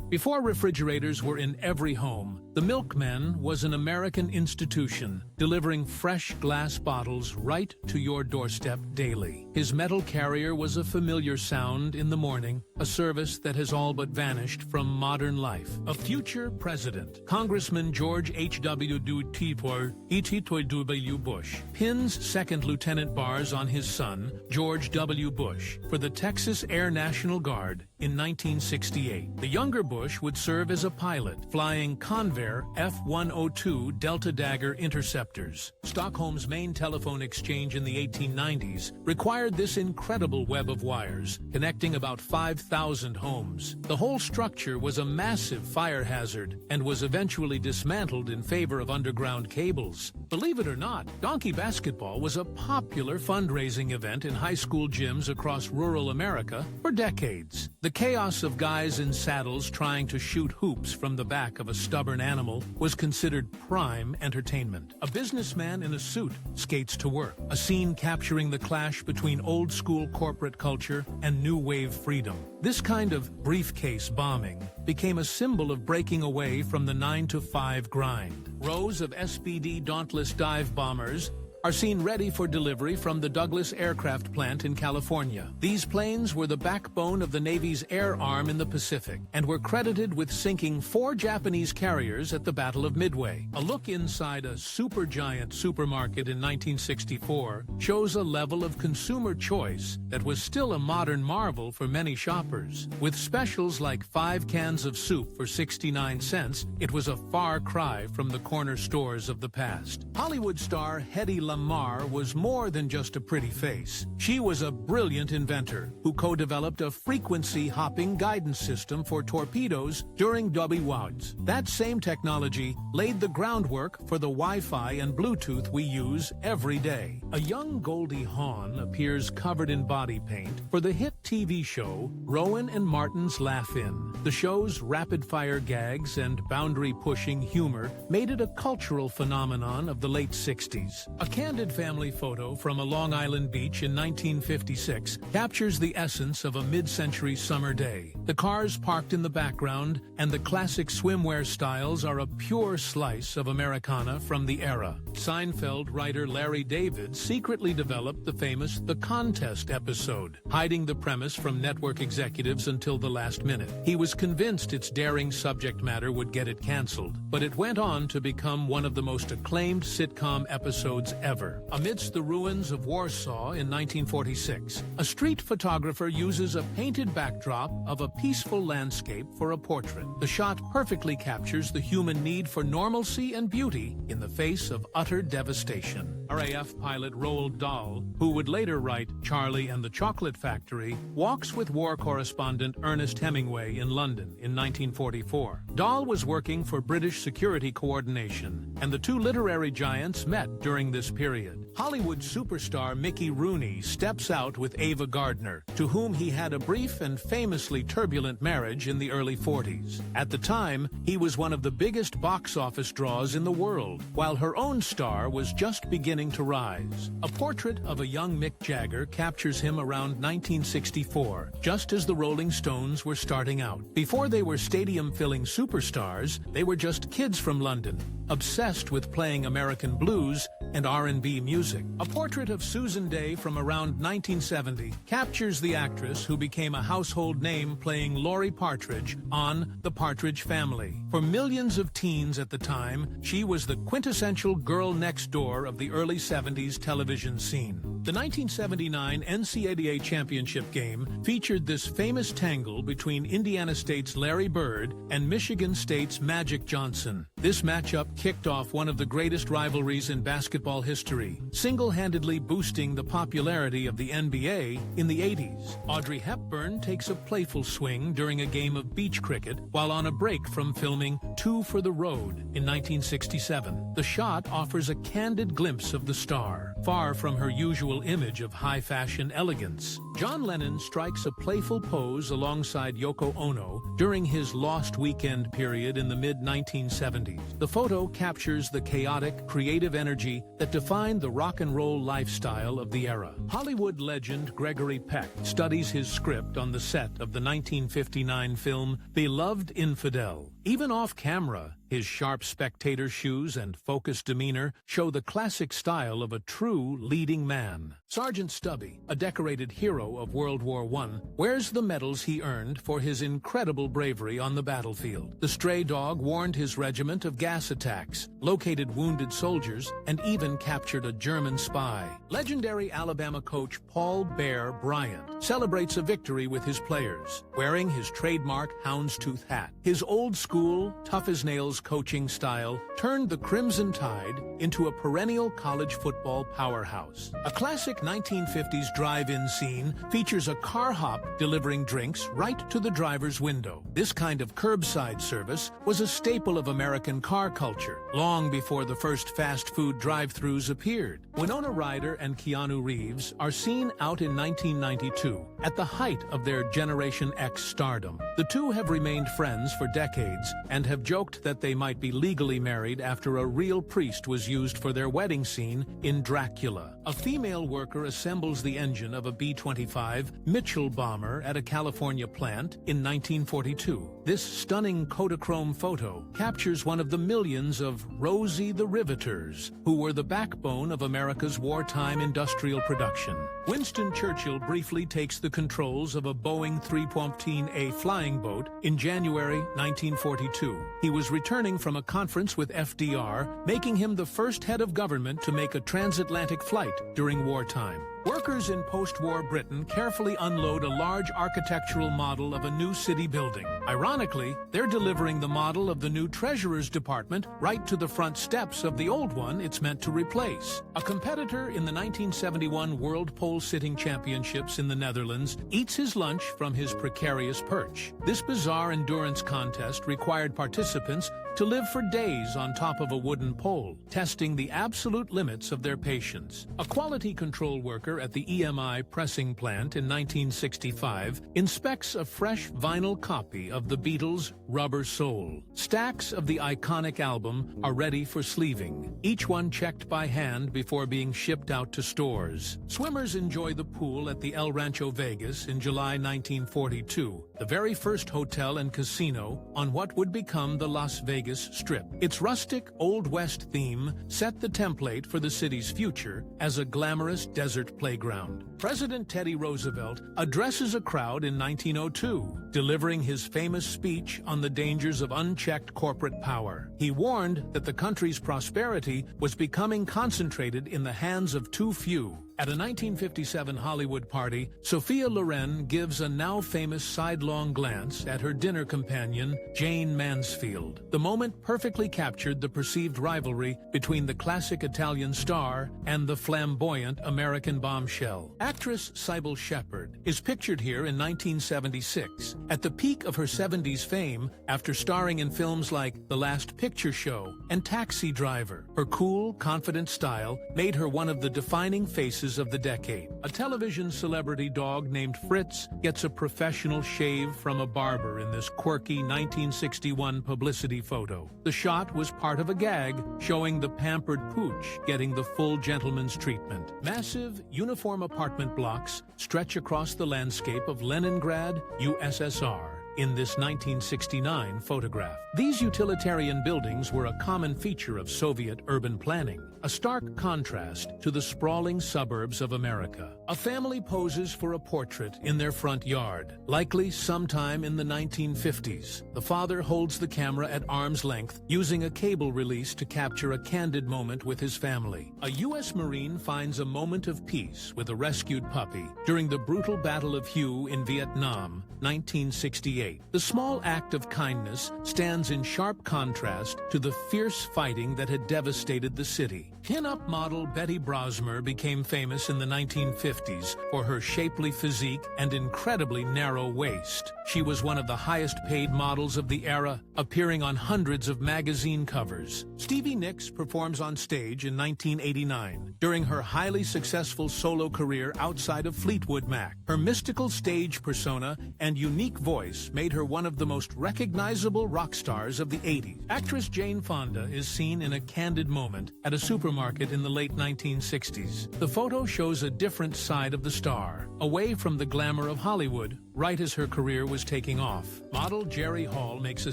Before refrigerators were in every home, the milkman was an American institution, delivering fresh glass bottles right to your doorstep daily. His metal carrier was a familiar sound in the morning, a service that has all but vanished from modern life. A future president, Congressman George H.W. W. Bush, pins second lieutenant bars on his son, George W. Bush, for the Texas Air National Guard in 1968. The younger Bush would serve as a pilot, flying Convair F-102 Delta Dagger interceptors. Stockholm's main telephone exchange in the 1890s required this incredible web of wires, connecting about 5,000 homes. The whole structure was a massive fire hazard and was eventually dismantled in favor of underground cables. Believe it or not, donkey basketball was a popular fundraising event in high school gyms across rural America for decades. The chaos of guys in saddles trying to shoot hoops from the back of a stubborn animal was considered prime entertainment. A businessman in a suit skates to work, a scene capturing the clash between old-school corporate culture and new-wave freedom. This kind of briefcase bombing became a symbol of breaking away from the 9-to-5 grind. Rows of SPD Dauntless dive bombers are seen ready for delivery from the Douglas Aircraft Plant in California. These planes were the backbone of the Navy's air arm in the Pacific and were credited with sinking 4 Japanese carriers at the Battle of Midway. A look inside a supergiant supermarket in 1964 shows a level of consumer choice that was still a modern marvel for many shoppers. With specials like 5 cans of soup for 69 cents, it was a far cry from the corner stores of the past. Hollywood star Hedy Lamarr was more than just a pretty face. She was a brilliant inventor who co-developed a frequency-hopping guidance system for torpedoes during WOWs. That same technology laid the groundwork for the Wi-Fi and Bluetooth we use every day. A young Goldie Hawn appears covered in body paint for the hit TV show Rowan and Martin's Laugh-In. The show's rapid-fire gags and boundary-pushing humor made it a cultural phenomenon of the late 60s. A candid family photo from a Long Island beach in 1956 captures the essence of a mid-century summer day. The cars parked in the background and the classic swimwear styles are a pure slice of Americana from the era. Seinfeld writer Larry David secretly developed the famous The Contest episode, hiding the premise from network executives until the last minute. He was convinced its daring subject matter would get it canceled, but it went on to become one of the most acclaimed sitcom episodes ever. Amidst the ruins of Warsaw in 1946, a street photographer uses a painted backdrop of a peaceful landscape for a portrait. The shot perfectly captures the human need for normalcy and beauty in the face of utter devastation. RAF pilot Roald Dahl, who would later write Charlie and the Chocolate Factory, walks with war correspondent Ernest Hemingway in London in 1944. Dahl was working for British Security Coordination, and the two literary giants met during this period. Hollywood superstar Mickey Rooney steps out with Ava Gardner, to whom he had a brief and famously turbulent marriage in the early 40s. At the time, he was one of the biggest box office draws in the world, while her own star was just beginning to rise. A portrait of a young Mick Jagger captures him around 1964, just as the Rolling Stones were starting out. Before they were stadium-filling superstars, they were just kids from London, obsessed with playing American blues and R&B music. A portrait of Susan Day from around 1970 captures the actress who became a household name playing Laurie Partridge on The Partridge Family. For millions of teens at the time, she was the quintessential girl next door of the early 70s television scene. The 1979 NCAA championship game featured this famous tangle between Indiana State's Larry Bird and Michigan State's Magic Johnson. This matchup kicked off one of the greatest rivalries in basketball history, single-handedly boosting the popularity of the NBA in the 80s. Audrey Hepburn takes a playful swing during a game of beach cricket while on a break from filming Two for the Road in 1967. The shot offers a candid glimpse of the star, far from her usual image of high-fashion elegance. John Lennon strikes a playful pose alongside Yoko Ono during his Lost Weekend period in the mid-1970s. The photo captures the chaotic, creative energy that defined the rock and roll lifestyle of the era. Hollywood legend Gregory Peck studies his script on the set of the 1959 film Beloved Infidel. Even off-camera, his sharp spectator shoes and focused demeanor show the classic style of a true leading man. Sergeant Stubby, a decorated hero of World War I, wears the medals he earned for his incredible bravery on the battlefield. The stray dog warned his regiment of gas attacks, located wounded soldiers, and even captured a German spy. Legendary Alabama coach Paul Bear Bryant celebrates a victory with his players, wearing his trademark houndstooth hat. His old-school, tough-as-nails coaching style turned the Crimson Tide into a perennial college football powerhouse. A classic 1950s drive-in scene features a car hop delivering drinks right to the driver's window. This kind of curbside service was a staple of American car culture, long before the first fast food drive-thrus appeared. Winona Ryder and Keanu Reeves are seen out in 1992, at the height of their Generation X stardom. The two have remained friends for decades and have joked that they might be legally married after a real priest was used for their wedding scene in Dracula. A female worker assembles the engine of a B-25 Mitchell bomber at a California plant in 1942. This stunning Kodachrome photo captures one of the millions of Rosie the Riveters, who were the backbone of America's wartime industrial production. Winston Churchill briefly takes the controls of a Boeing 315A flying boat in January 1942. He was returning from a conference with FDR, making him the first head of government to make a transatlantic flight during wartime. Workers in post-war Britain carefully unload a large architectural model of a new city building. Ironically, they're delivering the model of the new Treasurer's Department right to the front steps of the old one it's meant to replace. A competitor in the 1971 World Pole Sitting Championships in the Netherlands eats his lunch from his precarious perch. This bizarre endurance contest required participants to live for days on top of a wooden pole, testing the absolute limits of their patience. A quality control worker at the EMI pressing plant in 1965 inspects a fresh vinyl copy of the Beatles' Rubber Soul. Stacks of the iconic album are ready for sleeving, each one checked by hand before being shipped out to stores. Swimmers enjoy the pool at the El Rancho Vegas in July 1942, the very first hotel and casino on what would become the Las Vegas Strip. Its rustic Old West theme set the template for the city's future as a glamorous desert playground. President Teddy Roosevelt addresses a crowd in 1902, delivering his famous speech on the dangers of unchecked corporate power. He warned that the country's prosperity was becoming concentrated in the hands of too few. At a 1957 Hollywood party, Sophia Loren gives a now-famous sidelong glance at her dinner companion, Jane Mansfield. The moment perfectly captured the perceived rivalry between the classic Italian star and the flamboyant American bombshell. Actress Sybil Shepherd is pictured here in 1976, at the peak of her 70s fame after starring in films like The Last Picture Show and Taxi Driver. Her cool, confident style made her one of the defining faces of the decade. A television celebrity dog named Fritz gets a professional shave from a barber in this quirky 1961 publicity photo. The shot was part of a gag showing the pampered pooch getting the full gentleman's treatment. Massive, uniform apartment blocks stretch across the landscape of Leningrad, USSR. In this 1969 photograph. These utilitarian buildings were a common feature of Soviet urban planning, a stark contrast to the sprawling suburbs of America. A family poses for a portrait in their front yard, likely sometime in the 1950s. The father holds the camera at arm's length, using a cable release to capture a candid moment with his family. A U.S. Marine finds a moment of peace with a rescued puppy during the brutal Battle of Hue in Vietnam, 1968. 1968. The small act of kindness stands in sharp contrast to the fierce fighting that had devastated the city. Pin-up model Betty Brosmer became famous in the 1950s for her shapely physique and incredibly narrow waist. She was one of the highest-paid models of the era, appearing on hundreds of magazine covers. Stevie Nicks performs on stage in 1989, during her highly successful solo career outside of Fleetwood Mac. Her mystical stage persona and unique voice made her one of the most recognizable rock stars of the 80s. Actress Jane Fonda is seen in a candid moment at a supermarket in the late 1960s. The photo shows a different side of the star, away from the glamour of Hollywood, right as her career was taking off. Model Jerry Hall makes a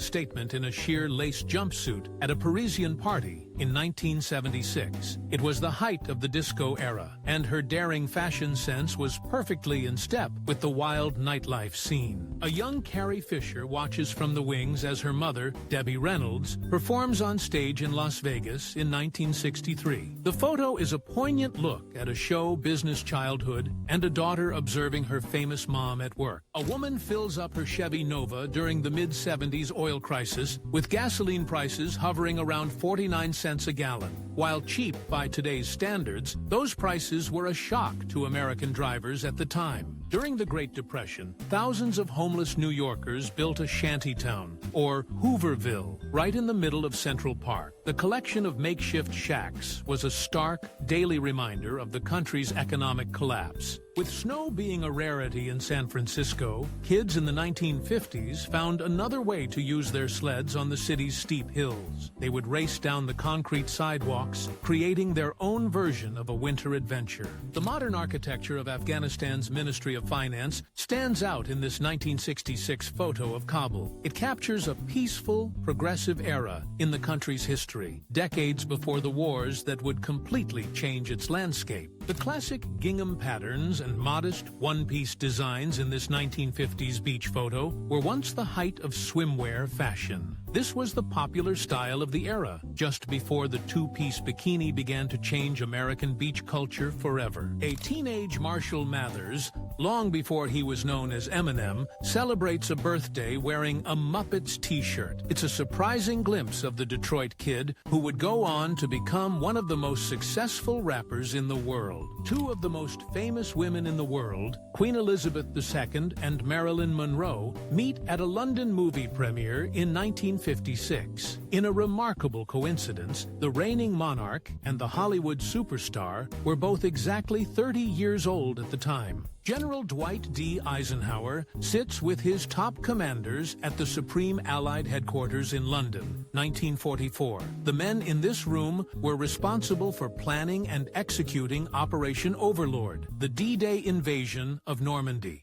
statement in a sheer lace jumpsuit at a Parisian party in 1976. It was the height of the disco era, and her daring fashion sense was perfectly in step with the wild nightlife scene. A young Carrie Fisher watches from the wings as her mother, Debbie Reynolds, performs on stage in Las Vegas in 1963. The photo is a poignant look at a show business childhood and a daughter observing her famous mom at work. A woman fills up her Chevy Nova during the mid-70s oil crisis, with gasoline prices hovering around 49 cents a gallon. While cheap by today's standards, those prices were a shock to American drivers at the time. During the Great Depression, thousands of homeless New Yorkers built a shantytown, or Hooverville, right in the middle of Central Park. The collection of makeshift shacks was a stark, daily reminder of the country's economic collapse. With snow being a rarity in San Francisco, kids in the 1950s found another way to use their sleds on the city's steep hills. They would race down the concrete sidewalks, creating their own version of a winter adventure. The modern architecture of Afghanistan's Ministry of Finance stands out in this 1966 photo of Kabul. It captures a peaceful, progressive era in the country's history, decades before the wars that would completely change its landscape. The classic gingham patterns and modest one-piece designs in this 1950s beach photo were once the height of swimwear fashion. This was the popular style of the era, just before the two-piece bikini began to change American beach culture forever. A teenage Marshall Mathers, long before he was known as Eminem, celebrates a birthday wearing a Muppets t-shirt. It's a surprising glimpse of the Detroit kid who would go on to become one of the most successful rappers in the world. Two of the most famous women in the world, Queen Elizabeth II and Marilyn Monroe, meet at a London movie premiere in 1956. In a remarkable coincidence, the reigning monarch and the Hollywood superstar were both exactly 30 years old at the time. General Dwight D. Eisenhower sits with his top commanders at the Supreme Allied Headquarters in London, 1944. The men in this room were responsible for planning and executing Operation Overlord, the D-Day invasion of Normandy.